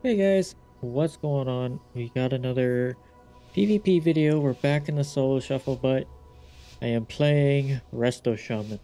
Hey guys, what's going on? We got another PvP video. We're back in the solo shuffle, but I am playing Resto Shaman.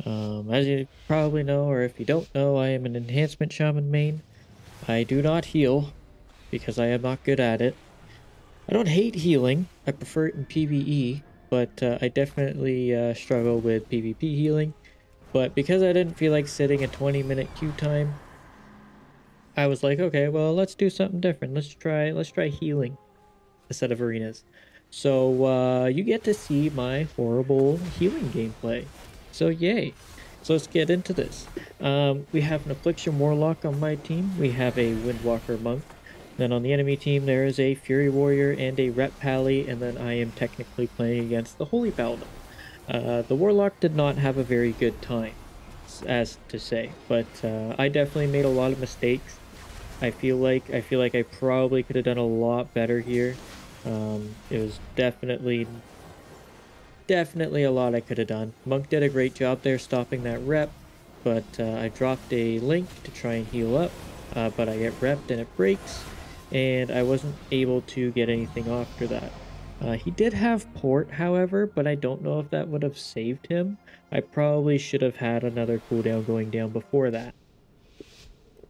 As you probably know, or if you don't know, I am an enhancement shaman main. I do not heal because I am not good at it. I don't hate healing. I prefer it in PvE, but I definitely struggle with PvP healing. But because I didn't feel like sitting a 20-minute queue time, I was like, okay, well, let's do something different. Let's try healing instead of arenas. So you get to see my horrible healing gameplay. So yay. So let's get into this. We have an Affliction Warlock on my team. We have a Windwalker Monk. Then on the enemy team, there is a Fury Warrior and a Rep Pally, and then I am technically playing against the Holy Paladin. The Warlock did not have a very good time, as to say, but I definitely made a lot of mistakes. I feel like I probably could have done a lot better here. It was definitely a lot I could have done. Monk did a great job there stopping that rep, but I dropped a link to try and heal up, but I get repped and it breaks, and I wasn't able to get anything after that. He did have port, however, but I don't know if that would have saved him. I probably should have had another cooldown going down before that.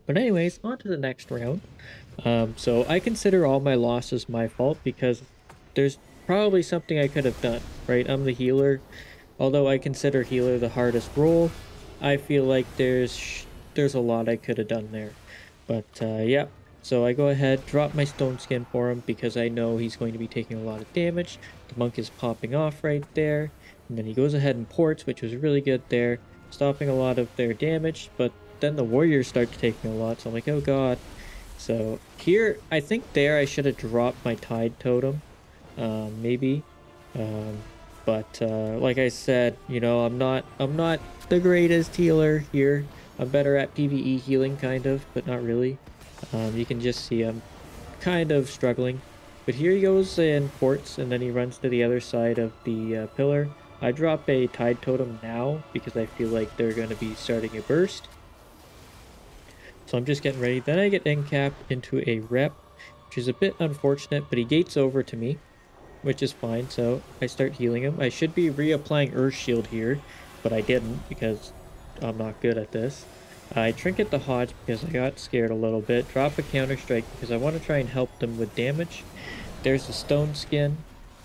But anyways, on to the next round. So I consider all my losses my fault because there's probably something I could have done, right? I'm the healer. Although I consider healer the hardest role, I feel like there's a lot I could have done there. But yeah, so I go ahead, drop my stone skin for him because I know he's going to be taking a lot of damage. The monk is popping off right there, and then he goes ahead and ports, which was really good there, stopping a lot of their damage, but then the warriors start taking a lot, so I'm like, oh god. So here, I think there I should have dropped my tide totem, maybe. Um, but like I said, I'm not the greatest healer here. I'm better at PvE healing, kind of, but not really. You can just see I'm kind of struggling. But here he goes and ports, and then he runs to the other side of the pillar. I drop a tide totem now because I feel like they're going to be starting a burst. So I'm just getting ready. Then I get end capped into a rep, which is a bit unfortunate, but he gates over to me, which is fine. So I start healing him. I should be reapplying Earth Shield here, but I didn't because I'm not good at this. I trinket the Hodge because I got scared a little bit. Drop a counter strike because I want to try and help them with damage. There's the stone skin.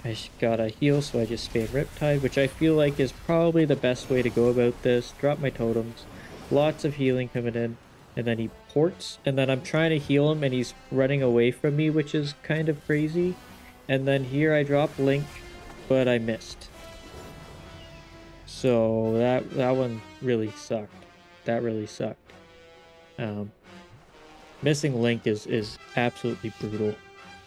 I got a heal, so I just spam Riptide, which I feel like is probably the best way to go about this. Drop my totems. Lots of healing coming in. And then he ports, and then I'm trying to heal him, and he's running away from me, which is kind of crazy. And then here I drop Link, but I missed. So that one really sucked. That really sucked. Missing Link is absolutely brutal.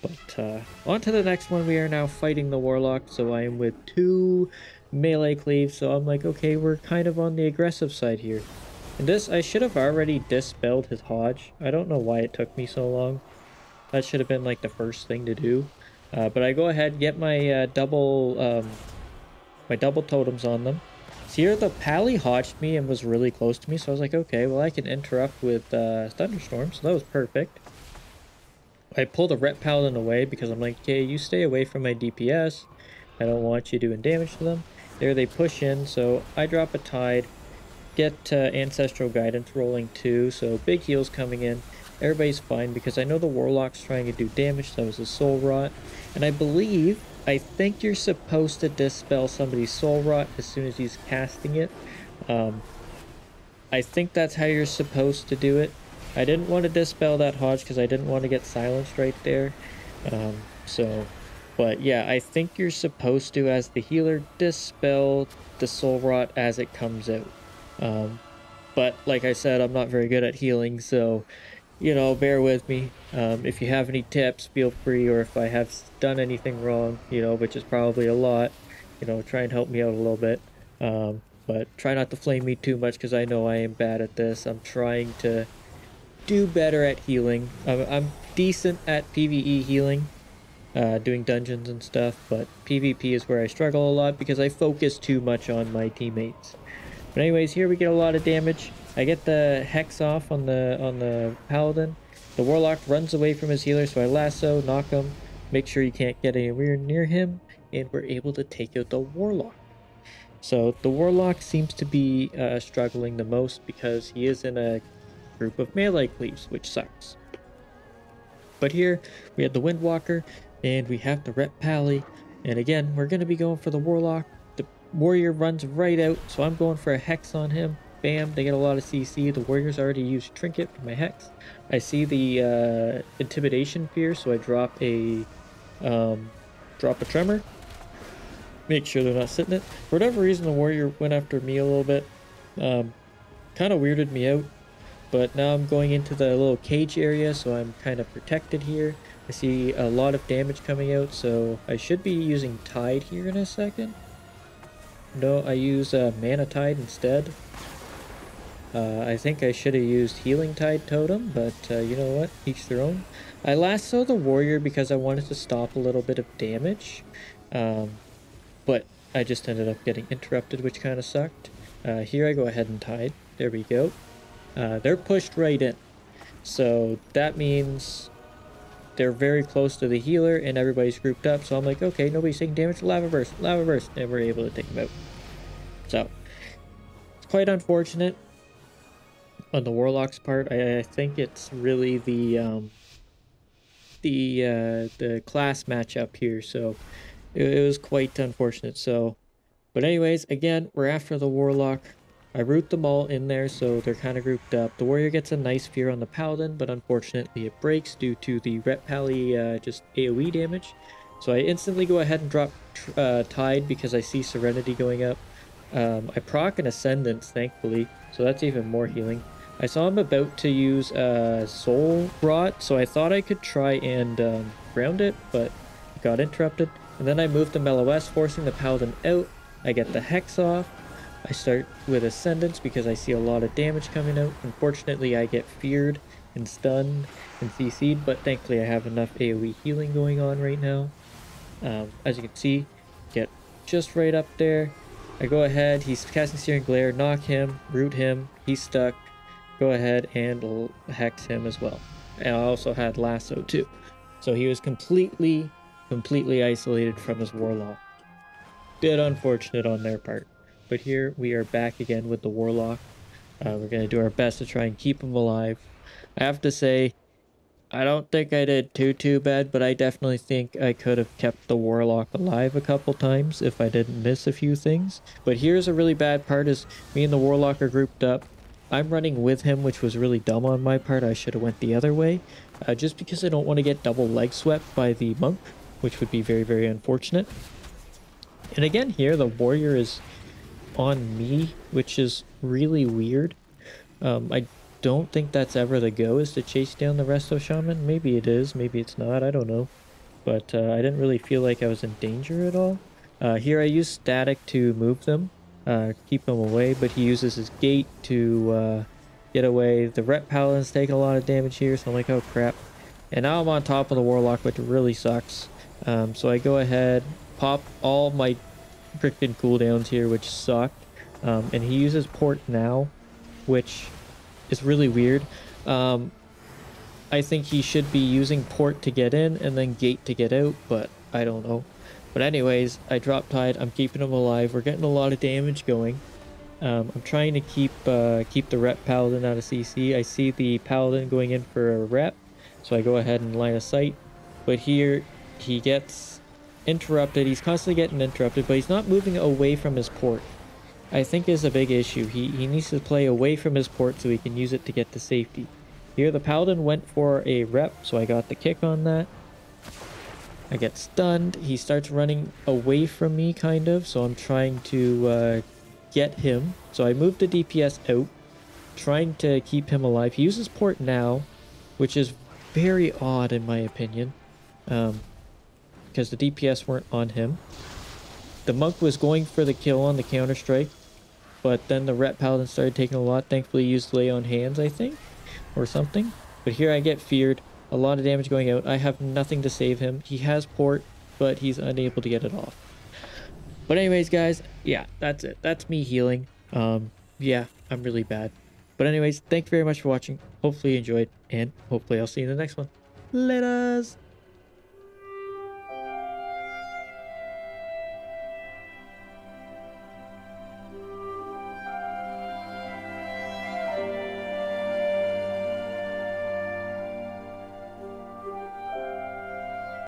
But on to the next one. We are now fighting the Warlock, so I am with 2 melee cleaves, so I'm like, okay, we're kind of on the aggressive side here. And this, I should have already dispelled his Hodge. I don't know why it took me so long. That should have been like the first thing to do. But I go ahead, get my double totems on them. So here the Pally hodged me and was really close to me, so I was like, okay, well I can interrupt with Thunderstorm, so that was perfect. I pull the Rep Paladin away because I'm like, okay, you stay away from my DPS. I don't want you doing damage to them. There they push in, so I drop a Tide, get Ancestral Guidance rolling too, so big heals coming in. Everybody's fine because I know the Warlock's trying to do damage. That was a Soul Rot. And I think you're supposed to dispel somebody's Soul Rot as soon as he's casting it. I think that's how you're supposed to do it. I didn't want to dispel that Hodge because I didn't want to get silenced right there. But yeah, I think you're supposed to, as the healer, dispel the Soul Rot as it comes out. But like I said, I'm not very good at healing, so bear with me. If you have any tips, feel free, or if I have done anything wrong, which is probably a lot, try and help me out a little bit. But try not to flame me too much because I know I am bad at this. I'm trying to do better at healing. I'm decent at PvE healing, doing dungeons and stuff, but PvP is where I struggle a lot because I focus too much on my teammates. But anyways, here we get a lot of damage. I get the Hex off on the Paladin. The warlock runs away from his healer, so I lasso, knock him, make sure he can't get anywhere near him, and we're able to take out the warlock. So the warlock seems to be struggling the most because he is in a group of melee cleaves, which sucks. But here we have the Windwalker and we have the Rep Pally, and again we're going to be going for the warlock. The warrior runs right out, so I'm going for a hex on him. Bam, they get a lot of CC. The warrior's already used trinket for my hex. I see the intimidation fear, so I drop a tremor. Make sure they're not sitting it. For whatever reason, the warrior went after me a little bit. Kind of weirded me out. But now I'm going into the little cage area, so I'm kind of protected here. I see a lot of damage coming out, so I should be using Tide here in a second. No, I use Mana Tide instead. I think I should have used Healing Tide Totem, but you know what? Each their own. I lasso the warrior because I wanted to stop a little bit of damage. But I just ended up getting interrupted, which kind of sucked. Here I go ahead and Tide. There we go. They're pushed right in. So that means they're very close to the healer and everybody's grouped up. So I'm like, okay, nobody's taking damage. Lava burst, and we're able to take them out. So it's quite unfortunate on the warlock's part. I think it's really the class matchup here. So it was quite unfortunate. So, but anyways, again, we're after the warlock. I root them all in there, so they're kind of grouped up. The warrior gets a nice fear on the paladin, but unfortunately it breaks due to the Rep Pally just AoE damage. So I instantly go ahead and drop Tide because I see Serenity going up. I proc an Ascendance, thankfully, so that's even more healing. I saw him about to use Soul Rot, so I thought I could try and ground it, but it got interrupted. And then I moved to LOS, forcing the paladin out. I get the Hex off. I start with Ascendance because I see a lot of damage coming out. Unfortunately, I get feared and stunned and CC'd, but thankfully I have enough AoE healing going on right now. As you can see, get just right up there. I go ahead, he's casting Searing Glare, knock him, root him, he's stuck. Go ahead and hex him as well. And I also had Lasso too. So he was completely isolated from his warlock. Bit unfortunate on their part. But here we are back again with the warlock. We're going to do our best to try and keep him alive. I have to say, I don't think I did too bad, but I definitely think I could have kept the warlock alive a couple times if I didn't miss a few things. But here's a really bad part is me and the warlock are grouped up. I'm running with him, which was really dumb on my part. I should have went the other way. Just because I don't want to get double leg swept by the monk, which would be very unfortunate. And again here, the warrior is on me, which is really weird. I don't think that's ever the go, is to chase down the resto shaman. Maybe it is, maybe it's not, I don't know. But I didn't really feel like I was in danger at all. Here I use static to move them, keep them away, but he uses his gate to get away. The Rep Paladin's taking a lot of damage here, so I'm like, oh crap. And now I'm on top of the warlock, which really sucks. So I go ahead, pop all my freaking cooldowns here, which suck. And he uses port now, which is really weird. I think he should be using port to get in and then gate to get out, but I don't know. But anyways, I drop Tide. I'm keeping him alive. We're getting a lot of damage going. I'm trying to keep the Rep Paladin out of CC. I see the Paladin going in for a rep, so I go ahead and line of sight. But here he gets interrupted. He's constantly getting interrupted, but he's not moving away from his port. I think is a big issue. He needs to play away from his port so he can use it to get to safety. Here the paladin went for a rep, so I got the kick on that. I get stunned. He starts running away from me, kind of, so I'm trying to get him. So I moved the DPS out, trying to keep him alive. He uses port now, which is very odd in my opinion. Because the DPS weren't on him. The monk was going for the kill on the counter-strike, but then the Rep Paladin started taking a lot. Thankfully he used Lay on Hands, I think, or something. But here I get feared. A lot of damage going out. I have nothing to save him. He has port, but he's unable to get it off. But anyways, guys, yeah, that's it. That's me healing. Yeah, I'm really bad. But anyways, thank you very much for watching. Hopefully you enjoyed, and hopefully I'll see you in the next one. Laters!